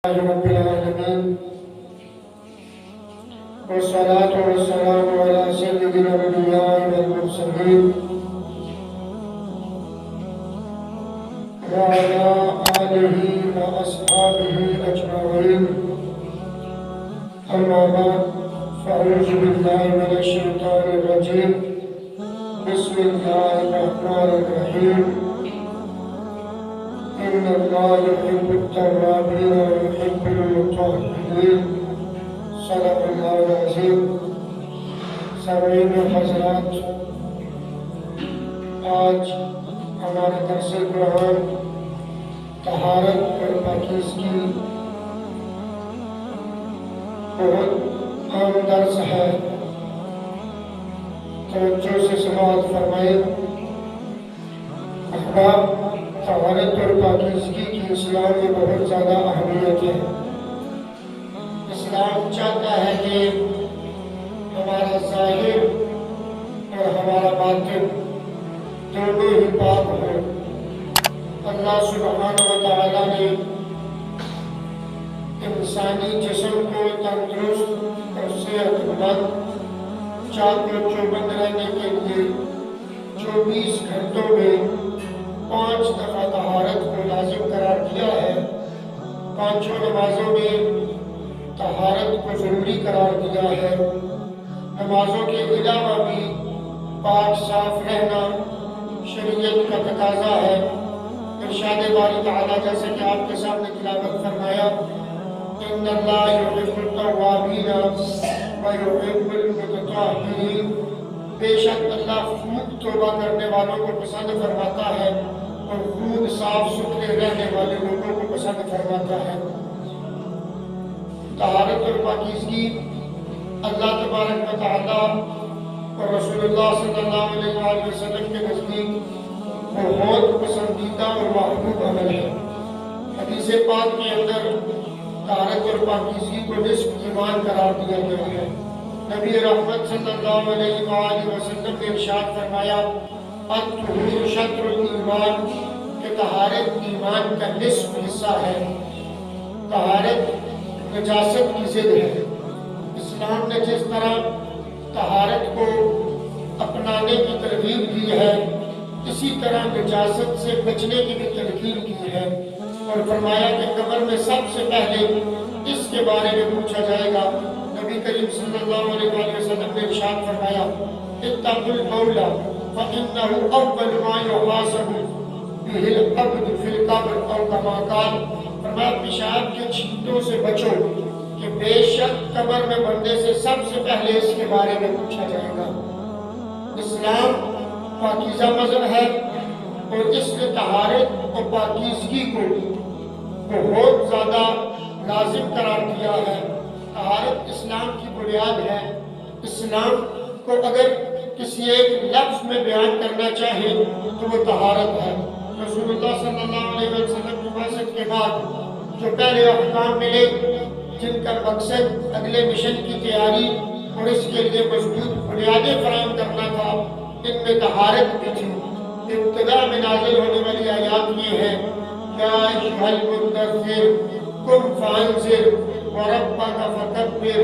رب العالمين والصلاة والسلام على سيد الأنبياء والمرسلين وعلى آله وأصحابه أجمعين. أما بعد فأعوذ بالله من الشيطان الرجيم. بسم الله الرحمن الرحيم. إن الله يحب التوابين ويحب المتطهرين. صدق الله العظيم. سامعین و حضرات، آج ہمارا درس قرآن طہارت اور پاکیزگی بہت عام درس ہے. توجہ سے سماعت فرمائیں. احباب، طہارت اور پاکیزگی کی اسلام میں بہت زیادہ اہمیت ہے. اسلام چاہتا ہے کہ ہمارا ظاہر اور ہمارا باطن دونوں ہی پاک ہو. اللہ سبحانہ و تعالیٰ نے انسانی جسم کو تندرست اور صحت مند چاک و چوبند رہنے کے لیے 24 گھنٹوں میں 5 دفعہ طہارت کو لازم قرار دیا ہے. 5 نمازوں میں طہارت کو ضروری قرار دیا ہے. نمازوں کے علاوہ بھی پاک صاف رہنا شریعت کا تقاضا ہے. ارشاد باری تعالیٰ جیسے کہ آپ کے سامنے تلاوت فرمایا، ان اللہ یحب التوابین ویحب المتطہرین. بے شک اللہ خوب توبہ کرنے والوں کو پسند فرماتا ہے اور خوب صاف ستھرے رہنے والے لوگوں کو پسند فرماتا ہے. طہارت اور پاکیزگی اللہ تبارک و تعالیٰ اور رسول اللہ صلی اللہ علیہ وآلہ وسلم کے نزدیک بہت پسندیدہ اور محبوب عمل ہے. حدیث پاک کے اندر طہارت اور پاکیزگی کو نصف ایمان قرار دیا گیا ہے. نبی رحمت صلی اللہ علیہ وآلہ وسلم نے ارشاد فرمایا، الطہور شطر الایمان، کہ طہارت ایمان کا نصف حصہ ہے. طہارت نجاست کی ضد ہے. اسلام نے جس طرح طہارت کو اپنانے کی ترغیب دی ہے، اسی طرح نجاست سے بچنے کی بھی تلقین کی ہے، اور فرمایا کہ قبر میں سب سے پہلے اس کے بارے میں پوچھا جائے گا. نبی کریم صلی اللہ علیہ وآلہ وسلم نے ارشاد فرمایا، اتقوا البول فإنه أول ما يحاسب به العبد في القبر أو كما قال. فرمایا پیشاب کے چھینٹوں سے بچو کہ بے شک قبر میں بندے سے سب سے پہلے اس کے بارے میں پوچھا جائے گا. اسلام پاکیزہ مذہب ہے اور اس نے طہارت اور پاکیزگی کو بہت زیادہ لازم قرار دیا ہے. طہارت اسلام کی بنیاد ہے. اسلام کو اگر کسی ایک لفظ میں بیان کرنا چاہے تو وہ طہارت ہے. رسول اللہ صلی اللہ علیہ وسلم کی بعثت کے بعد جو پہلے احکام ملے، جن کا مقصد اگلے مشن کی تیاری اور اس کے لیے مضبوط بنیادیں فراہم کرنا تھا، ان میں طہارت بھی تھی. ابتدا میں نازل ہونے والی آیات یہ ہے، یا ایھا المدثر قم فانذر وربک فکبر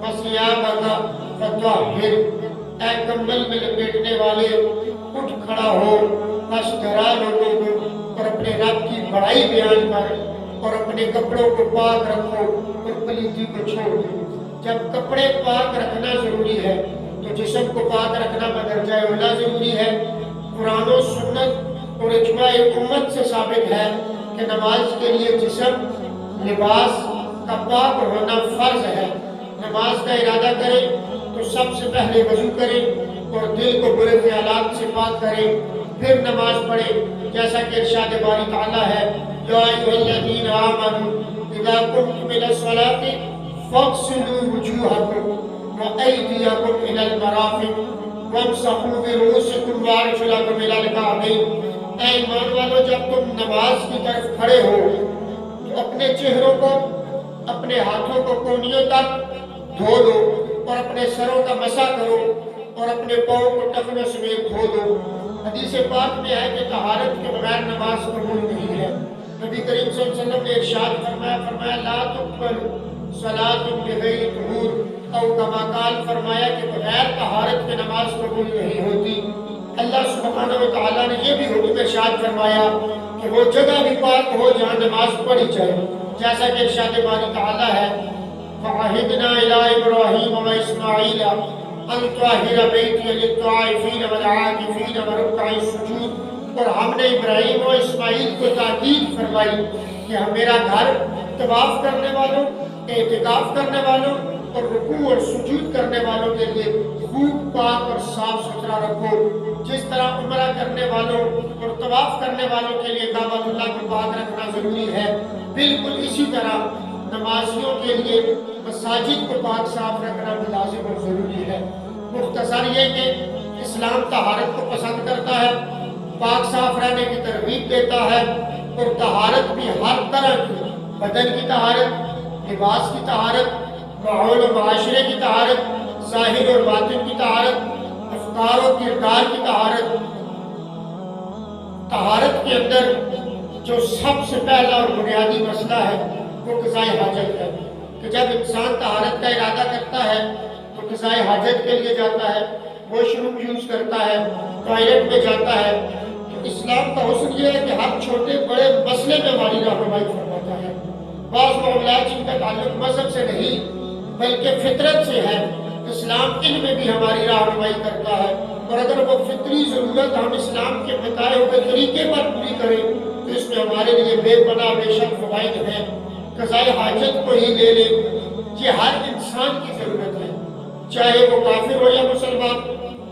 وثیابک فطہر. اے کمبل میں لپیٹنے والے، اٹھ کھڑا ہو، بس ڈرا لوگوں کو اور اپنے رب کی بڑائی بیان کر، اور اپنے کپڑوں کو پاک رکھو اور پلیتی کو چھوڑ دو. جب کپڑے پاک رکھنا ضروری ہے تو جسم کو پاک رکھنا بدرجہ اولیٰ ضروری ہے. قرآن و سنت اور اجماع امت سے ثابت ہے کہ نماز کے لیے جسم لباس کا پاک ہونا فرض ہے. نماز کا ارادہ کرے تو سب سے پہلے وضو کرے اور دل کو برے خیالات سے پاک کرے، پھر نماز پڑھے، جیسا کہ ارشاد باری تعالیٰ ہے، یا ایھا الذین آمنوا اذا قمتم الی الصلاۃ فاغسلوا وجوہکم وایدیکم الی المرافق وامسحوا برؤوسکم وارجلکم الی الکعبین. اے ایمان والو، جب تم نماز کی طرف کھڑے ہو تو اپنے چہروں کو، اپنے ہاتھوں کو کونیوں تک دھو دو اور اپنے سروں کا مسح کرو اور اپنے پاؤں کو ٹخنوں سمیت دھو دو. حدیث پاک میں ہے کہ طہارت کے بغیر نماز قبول نہیں ہے. نبی کریم صلی اللہ علیہ وسلم نے ارشاد فرمایا لا تقبل صلاۃ بغیر طہور او کما قال، فرمایا کہ بغیر طہارت کے نماز قبول نہیں ہوتی۔ اللہ سبحانہ و تعالیٰ نے یہ بھی حکم ارشاد فرمایا کہ وہ جگہ بھی پاک ہو جہاں نماز پڑھی جائے، جیسا کہ ارشاد باری تعالیٰ ہے وَعَهِدْنَا إِلَىٰ إِبْرَاهِيمَ وَإِسْمَاعِيلَ أَن طَهِّرَ بَيْتِيَ لِلطَّائِفِينَ وَالْعَاكِفِينَ وَرُكَّعِ السُّجُودِ، اور ہم نے ابراہیم و اسماعیل کو تاکید فرمائی کہ ہم میرا گھر طواف کرنے والوں، اعتکاف کرنے والوں اور رکوع اور سجود کرنے والوں کے لیے خوب پاک اور صاف ستھرا رکھو۔ جس طرح عمرہ کرنے والوں اور طواف کرنے والوں کے لیے کعبۃ اللہ کو پاک رکھنا ضروری ہے، بالکل اسی طرح نمازیوں کے لیے مساجد کو پاک صاف رکھنا بھی لازم اور ضروری ہے۔ مختصر یہ کہ اسلام طہارت کو پسند کرتا ہے، پاک صاف رہنے کی ترغیب دیتا ہے، اور طہارت بھی ہر طرح کی، بدن کی طہارت، لباس کی طہارت، ماحول و معاشرے کی طہارت، ظاہر اور باطن کی طہارت، افکار و کردار کی طہارت۔ طہارت کے اندر جو سب سے پہلا اور بنیادی مسئلہ ہے وہ قضاء حاجت ہے، کہ جب انسان طہارت کا ارادہ کرتا ہے تو قضاء حاجت کے لیے جاتا ہے، واش روم یوز کرتا ہے، ٹوائلٹ میں جاتا ہے۔ تو اسلام کا حسن یہ ہے کہ ہر چھوٹے بڑے مسئلے میں ہماری رہنمائی فرماتا ہے۔ بعض معاملات جن کا تعلق مذہب سے نہیں بلکہ فطرت سے ہے، اسلام ان میں بھی ہماری رہنمائی کرتا ہے، اور اگر وہ فطری ضرورت ہم اسلام کے بتائے ہوئے طریقے پر پوری کریں تو اس میں ہمارے لیے بے پناہ بے شک فوائد ہیں۔ قضاء حاجت کو ہی لے لیں، یہ ہر انسان کی ضرورت ہے، چاہے وہ کافر ہو یا مسلمان،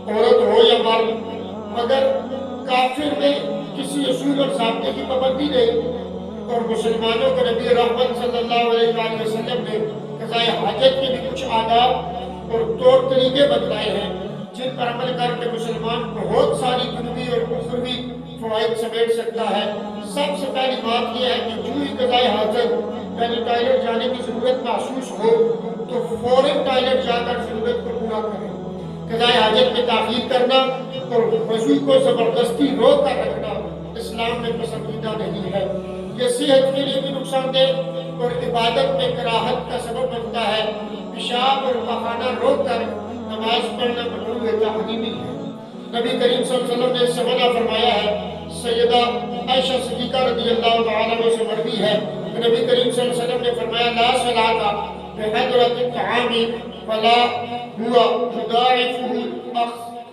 عورت ہو یا مرد، مگر کافر میں کسی اصول اور ضابطے کی پابندی نہیں، اور مسلمانوں کو نبی رحمت صلی اللہ علیہ وآلہ وسلم نے قضاء حاجت کے بھی کچھ آداب اور طور طریقے بتلائے ہیں جن پر عمل کر کے مسلمان بہت ساری دنیوی اور اخروی فوائد سمیٹ سکتا ہے۔ سب سے پہلی بات یہ ہے کہ جو ہی قضاء حاجت یعنی ٹوائلٹ جانے کی ضرورت محسوس ہو تو فوراً ٹوائلٹ جا کر ضرورت کو پورا کریں۔ قضاء حاجت میں تاخیر کرنا اور وضو کو زبردستی روک کر رکھنا اسلام میں پسندیدہ نہیں ہے۔ یہ صحت کے لیے بھی نقصان دہ اور عبادت میں کراہت کا سبب بنتا ہے۔ پیشاب اور پخانہ روک کر نماز پڑھنا مکروہ تحریمی ہے۔ نبی کریم صلی اللہ علیہ وسلم نے اس سے منع فرمایا ہے۔ سیدہ عائشہ صدیقہ رضی اللہ تعالیٰ عنہ سے مروی ہے کہ نبی کریم صلی اللہ علیہ وسلم نے فرمایا لا صلاۃ بحضرۃ الطعام فلا ہوا یضاعفہ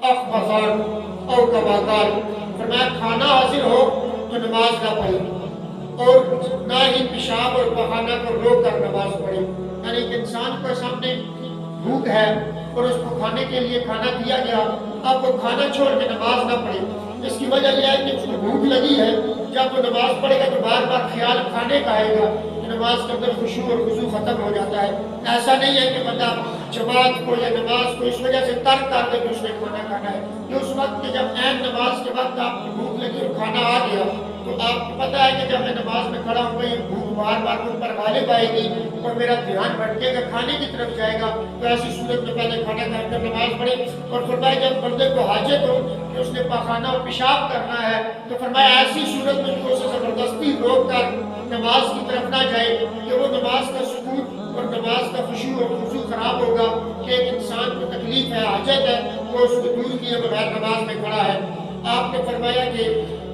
اخبثان او کما قال، فرمایا کھانا حاضر ہو تو نماز نہ پڑھے اور نہ ہی پیشاب اور پخانہ کو روک کر نماز پڑھے۔ یعنی کہ انسان کو سامنے بھوک ہے اور اس کو کھانے کے لیے کھانا دیا گیا، اب وہ کھانا چھوڑ کے نماز نہ پڑھے۔ اس کی وجہ یہ ہے کہ اس کو بھوک لگی ہے، جب وہ نماز پڑھے گا تو بار بار خیال کھانے کا آئے گا، نماز کے اندر خشوع اور خضوع ختم ہو جاتا ہے۔ ایسا نہیں ہے کہ بندہ جماعت کو یا نماز کو اس وجہ سے ترک کر دے کہ اس نے کھانا کھانا ہے، کہ اس وقت کہ جب عین نماز کے وقت آپ کو بھوک لگی اور کھانا آ گیا تو آپ کو پتہ ہے کہ جب میں نماز میں کھڑا ہوں گا یہ بھوک بار بار مجھ پر غالب آئے گی اور میرا دھیان بھٹکے گا، کھانے کی طرف جائے گا، تو ایسی صورت میں پہلے کھانا کھا کر نماز پڑھے۔ اور فرمایا جب بندے کو حاجت ہو کہ اس نے پخانہ اور پیشاب کرنا ہے تو فرمایا ایسی صورت میں جو اسے زبردستی روک کر نماز کی طرف نہ جائے کہ وہ نماز کا سکون اور نماز کا خشوع اور خضوع خراب ہوگا کہ ایک انسان کو تکلیف ہے، حاجت ہے، وہ اس کو دور کیے بغیر نماز میں کھڑا ہے۔ آپ نے فرمایا کہ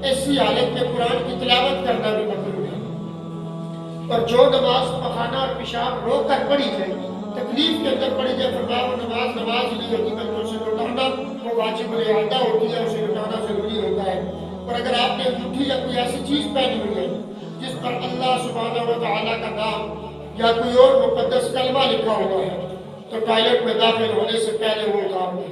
ایسی حالت میں قرآن کی تلاوت کرنا بھی مکروہ ہے، اور جو نماز پخانہ اور پیشاب روک کر پڑھی جائے، تکلیف کے اندر پڑھی جائے، فرمایا وہ نماز ہی نہیں ہوتی بلکہ اسے لوٹانا وہ واجب الاعادہ ہوتی ہے، اسے لوٹانا ضروری ہوتا ہے۔ اور اگر آپ نے انگوٹھی یا کوئی ایسی چیز پہنی ہوئی ہے جس پر اللہ سبحانہ و تعالیٰ کا نام یا کوئی اور مقدس کلمہ لکھا ہوا ہے تو ٹوائلٹ میں داخل ہونے سے پہلے وہ اتار دیں۔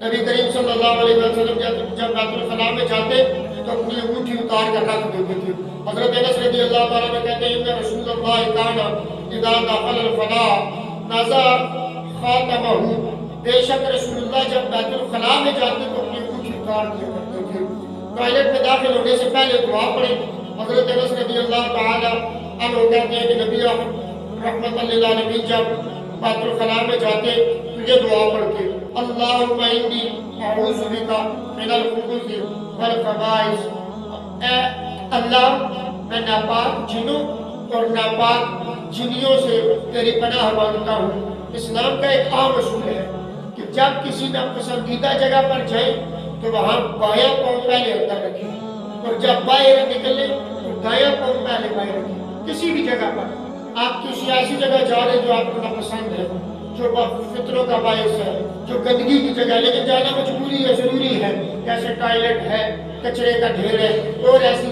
نبی کریم صلی اللہ علیہ وسلم جب بیت الخلاء میں جاتے تو اپنی انگوٹھی اتار کر رکھ دیتے تھے۔ حضرت انس رضی اللہ تعالیٰ عنہ کہتے ہیں کہ رسول اللہ کان اذا دخل الخلاء نزع خاتمہ، بے شک رسول اللہ جب بیت الخلاء میں جاتے تو اپنی انگوٹھی اتار دیا کرتے تھے۔ ٹوائلٹ میں داخل ہونے سے پہلے دعا پڑھیں۔ حضرت انس رضی اللہ تعالیٰ عنہ کہتے ہیں کہ نبی رحمت للعالمین جب بیت الخلاء میں جاتے تو یہ دعا پڑھتے اللہم انی اعوذ بک من الخبث والخبائث، اے اللہ میں ناپاک جنوں اور ناپاک جنیوں سے تیری پناہ مانگتا ہوں۔ اسلام کا ایک عام اصول ہے کہ جب کسی ناپسندیدہ جگہ پر جائیں تو وہاں بایاں پاؤں پہلے اندر رکھیں، اور جب باہر نکلیں تو دایاں پاؤں پہلے باہر رکھیں۔ کسی بھی جگہ پر آپ کسی ایسی جگہ جا رہے جو آپ کو ناپسند ہے، جو فتنوں کا باعث ہے، جو گندگی کی جگہ، لیکن جانا مجبوری ہے، ضروری ہے، جیسے ٹوائلٹ ہے، کچرے کا ڈھیر ہے اور ایسی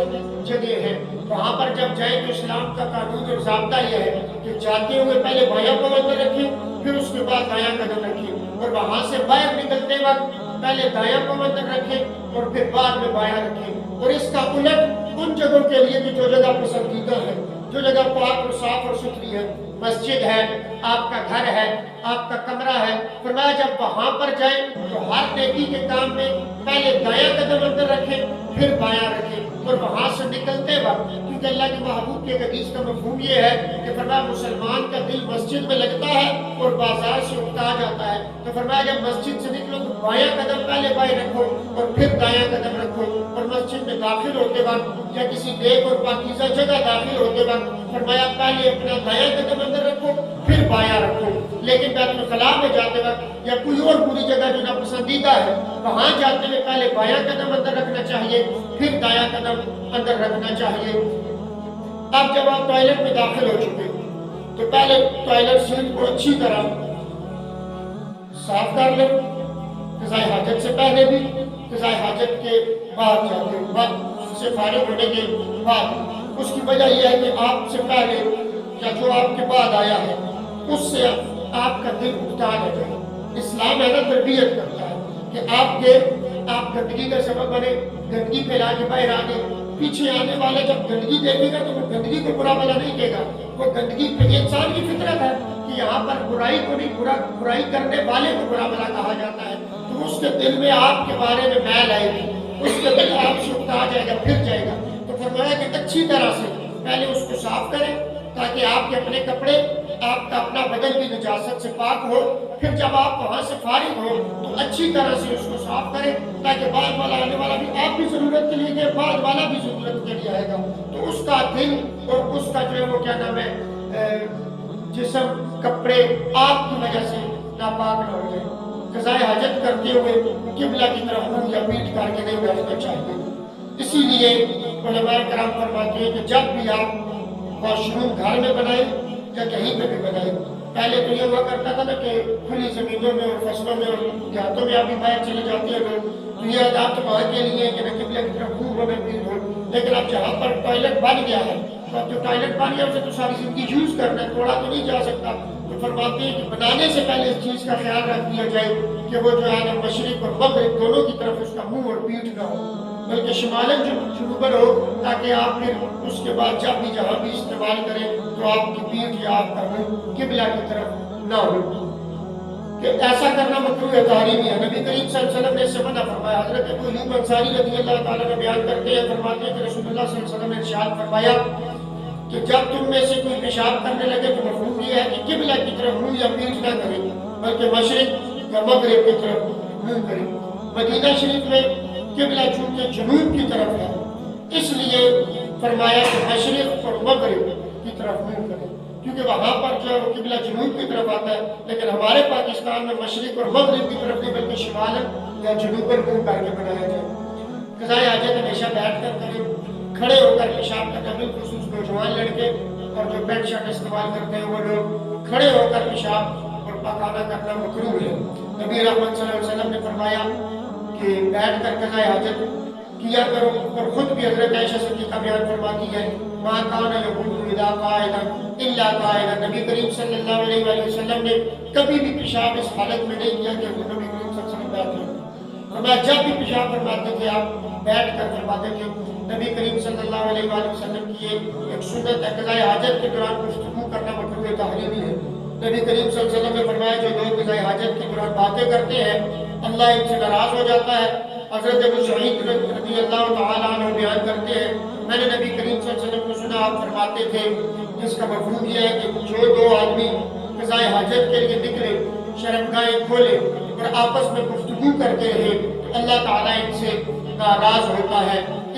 جگہ ہے، وہاں پر جب جائیں تو اسلام کا قانون اور ضابطہ یہ ہے کہ جاتے ہوئے پہلے بایاں پاؤں اندر رکھیں، پھر اس کے بعد دایاں قدم رکھیں، اور وہاں سے باہر نکلتے وقت پہلے دایاں پاؤں اندر رکھیں اور پھر بعد میں بایاں رکھیں۔ اور اس کا الٹ ان جگہوں کے لیے بھی جو جگہ پسندیدہ ہے، جو جگہ پاک اور صاف اور ستھری ہے، مسجد ہے، آپ کا گھر ہے، آپ کا کمرہ ہے، فرمایا جب وہاں پر جائیں تو ہر نیکی کے کام میں پہلے دایاں قدم اندر رکھیں پھر بایاں رکھیں، اور وہاں سے نکلتے وقت، کیونکہ اللہ کے محبوب کے حدیث کا مفہوم یہ ہے کہ فرمایا مسلمان کا دل مسجد میں لگتا ہے اور بازار سے اکتا جاتا ہے، تو فرمایا جب مسجد سے نکلو تو بایاں قدم پہلے بائیں رکھو اور پھر دایاں قدم رکھو، اور مسجد میں داخل ہوتے وقت یا کسی نیک اور پاکیزہ جگہ داخل ہوتے وقت فرمایا پہلے اپنا دایاں قدم اندر رکھو پھر بایاں رکھو، لیکن بیت الخلاء میں جاتے وقت یا کوئی اور بری جگہ جو ناپسندیدہ ہے وہاں جاتے ہوئے پہلے بایاں قدم اندر رکھنا چاہیے پھر دایاں قدم اندر رکھنا چاہیے۔ اب جب آپ ٹوائلٹ میں داخل ہو چکے تو پہلے ٹوائلٹ سیٹ کو اچھی طرح صاف کر لیں، قضائے حاجت سے پہلے بھی، قضائے حاجت کے بعد جاتے ہیں، بعد سے فارغ ہونے کے بعد۔ اس کی وجہ یہ ہے کہ آپ سے پہلے یا جو آپ کے بعد آیا ہے اس سے آپ کا دل اکتا نہ جائے۔ اسلام ہے نا تربیت کرتا ہے کہ آپ گندگی کا سبب بنے، گندگی پھیلا کے باہر آگے، پیچھے آنے والا جب گندگی دیکھے گا تو وہ گندگی کو برا بھلا نہیں کہے گا، وہ گندگی یہ انسان کی فطرت ہے کہ یہاں پر برائی کو نہیں، برائی کرنے والے کو برا بھلا کہا جاتا ہے، تو اس کے دل میں آپ کے بارے میں میل آئے گی، اس کے دل آپ سے اکتا جائے گا، پھر جائے گا۔ تو فرمایا کہ اچھی طرح سے پہلے اس کو صاف کریں تاکہ آپ کے اپنے کپڑے، آپ کا اپنا بدن بھی نجاست سے پاک ہو، پھر جب آپ وہاں سے فارغ ہو تو اچھی طرح سے اس کو صاف کریں تاکہ بعد والا آنے والا بھی آپ بھی ضرورت کے لیے گئے، بعد والا بھی ضرورت کے لیے آئے گا، تو اس کا دل اور اس کا جو ہے وہ کیا نام ہے جسم، کپڑے آپ کی وجہ سے ناپاک نہ ہو جائے۔ قضائے حاجت کرتے ہوئے قبلہ کی طرف منہ یا پیٹھ کر کے نہیں بیٹھنا چاہیے، اسی لیے علماء کرام فرماتے ہیں کہ جب بھی آپ واش روم گھر میں بنائیں یا کہیں پہ بھی بنائیں، پہلے تو یہ ہوا کرتا تھا نا کہ کھلی زمینوں میں اور فصلوں میں اور دیہاتوں میں ابھی باہر چلے جاتے ہیں لوگ، تو یہ آداب تو وہاں کے لیے کہ قبلہ کی طرف منہ ہو ہو، لیکن اب جہاں پر ٹوائلٹ بن گیا ہے تو اب جو ٹوائلٹ بن گیا اسے تو ساری زندگی یوز کرنا ہے، توڑا تو نہیں جا سکتا، تو فرماتے ہیں کہ بنانے سے پہلے اس چیز کا خیال رکھ دیا جائے کہ وہ جو ہے نا مشرق اور مغرب دونوں کی طرف اس کا منہ اور پیٹھ نہ ہو، بلکہ شمالن جنوبن ہو، تاکہ آپ پھر اس کے بعد جب بھی جہاں بھی استعمال کریں تو آپ کی پیٹھ یا آپ کا منہ قبلہ کی طرف نہ ہو، کہ ایسا کرنا مکروہ ہے، تحریمی ہے۔ نبی کریم صلی اللہ علیہ وسلم نے اس سے منع فرمایا۔ حضرت ابو ایوب انصاری رضی اللہ تعالیٰ نے بیان کرتے ہیں، فرماتے ہیں کہ رسول اللہ صلی اللہ علیہ وسلم نے ارشاد فرمایا کہ جب تم میں سے کوئی پیشاب کرنے لگے تو مفہوم یہ ہے کہ قبلہ کی طرف منہ یا پیٹھ نہ کرے بلکہ مشرق یا مغرب کی طرف منہ کرے۔ مدینہ شریف میں قبلہ چونکہ جنوب کی طرف ہے اس لیے فرمایا کہ مشرق اور مغرب کی طرف منہ کرے، کیونکہ وہاں پر جو ہے وہ قبلہ جنوب کی طرف آتا ہے، لیکن ہمارے پاکستان میں مشرق اور مغرب کی طرف نہیں بلکہ شمال یا جنوب پر منہ کر کے بنایا جائے۔ قضائے حاجت ہمیشہ بیٹھ کر کریں، کھڑے ہو کر پیشاب کرنا، بالخصوص نوجوان لڑکے اور جو پینٹ شرٹ استعمال کرتے ہیں وہ لوگ کھڑے ہو کر پیشاب اور پاخانہ کرنا مکروہ ہے۔ نبی رحمت صلی اللہ علیہ وسلم نے فرمایا کہ بیٹھ کر قضائے حاجت کیا کرو، اور خود بھی حضرت عائشہ صدیقہ بیان فرماتی ہے مَا كَانَ يَقُولُ إِذَا قَاعِدًا إِلَّا قَاعِدًا، نبی کریم صلی اللہ علیہ وآلہ وسلم نے کبھی بھی پیشاب اس حالت میں نہیں کیا کہ نبی کریم صلی اللہ علیہ وسلم بیٹھے، فرمایا جب بھی پیشاب فرماتے تھے آپ بیٹھ کر فرماتے تھے۔ نبی کریم صلی اللہ علیہ وآلہ وسلم کی ایک سنت ہے، قضائے حاجت کے دوران گفتگو کرنا مکروہ تحریمی ہے۔ نبی کریم صلی اللہ علیہ وسلم نے فرمایا جو لوگ قضائے حاجت کے دوران باتیں کرتے ہیں اللہ ان سے ناراض ہو جاتا ہے۔ حضرت ابو سعید رضی اللہ تعالیٰ عنہ بیان کرتے ہیں میں نے نبی کریم صلی اللہ علیہ وسلم کو سنا آپ فرماتے تھے، جس کا مفہوم یہ ہے کہ جو دو آدمی قضائے حاجت کے لیے نکلے، شرمگاہیں کھولے اور آپس میں گفتگو کرتے رہے تو اللہ تعالیٰ ان سے ناراض ہوتا ہے۔